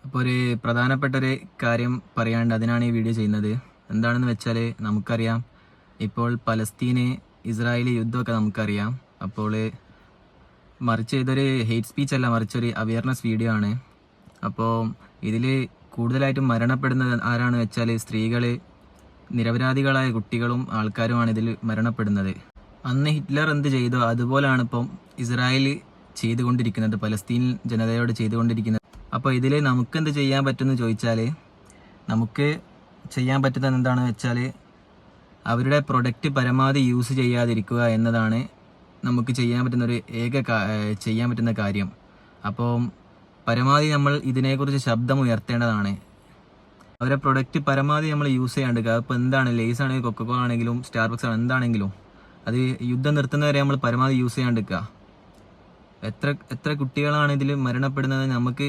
അപ്പോൾ ഒരു പ്രധാനപ്പെട്ട ഒരു കാര്യം പറയാണ്ട് അതിനാണ് ഈ വീഡിയോ ചെയ്യുന്നത്. എന്താണെന്ന് വെച്ചാൽ നമുക്കറിയാം, ഇപ്പോൾ പലസ്തീന് ഇസ്രായേൽ യുദ്ധമൊക്കെ നമുക്കറിയാം. അപ്പോൾ മറിച്ച് ഇതൊരു ഹെയ്റ്റ് സ്പീച്ച് അല്ല, മറിച്ചൊരു അവയർനെസ് വീഡിയോ ആണ്. അപ്പോൾ ഇതിൽ കൂടുതലായിട്ടും മരണപ്പെടുന്നത് ആരാണ് വെച്ചാൽ സ്ത്രീകൾ, നിരപരാധികളായ കുട്ടികളും ആൾക്കാരുമാണ് ഇതിൽ മരണപ്പെടുന്നത്. അന്ന് ഹിറ്റ്ലർ എന്ത് ചെയ്തോ അതുപോലെയാണ് ഇപ്പം ഇസ്രായേൽ ചെയ്തുകൊണ്ടിരിക്കുന്നത്, പലസ്തീൻ ജനതയോട് ചെയ്തുകൊണ്ടിരിക്കുന്നത്. അപ്പോൾ ഇതിൽ നമുക്ക് എന്ത് ചെയ്യാൻ പറ്റുമെന്ന് ചോദിച്ചാൽ, നമുക്ക് ചെയ്യാൻ പറ്റുന്നത് എന്താണെന്ന് വെച്ചാൽ അവരുടെ പ്രൊഡക്റ്റ് പരമാവധി യൂസ് ചെയ്യാതിരിക്കുക എന്നതാണ് നമുക്ക് ചെയ്യാൻ പറ്റുന്ന കാര്യം. അപ്പോൾ പരമാവധി നമ്മൾ ഇതിനെക്കുറിച്ച് ശബ്ദം ഉയർത്തേണ്ടതാണ്. അവരുടെ പ്രൊഡക്റ്റ് പരമാവധി നമ്മൾ യൂസ് ചെയ്യാണ്ടിരിക്കുക. അപ്പോൾ എന്താണ്, ലേസ് ആണെങ്കിലും കൊക്കക്കോള ആണെങ്കിലും സ്റ്റാർബക്സ് ആണ് എന്താണെങ്കിലും അത് യുദ്ധം നിർത്തുന്നവരെ നമ്മൾ പരമാവധി യൂസ് ചെയ്യാണ്ടിരിക്കുക. എത്ര കുട്ടികളാണ് ഇതിൽ മരണപ്പെടുന്നത് നമുക്ക്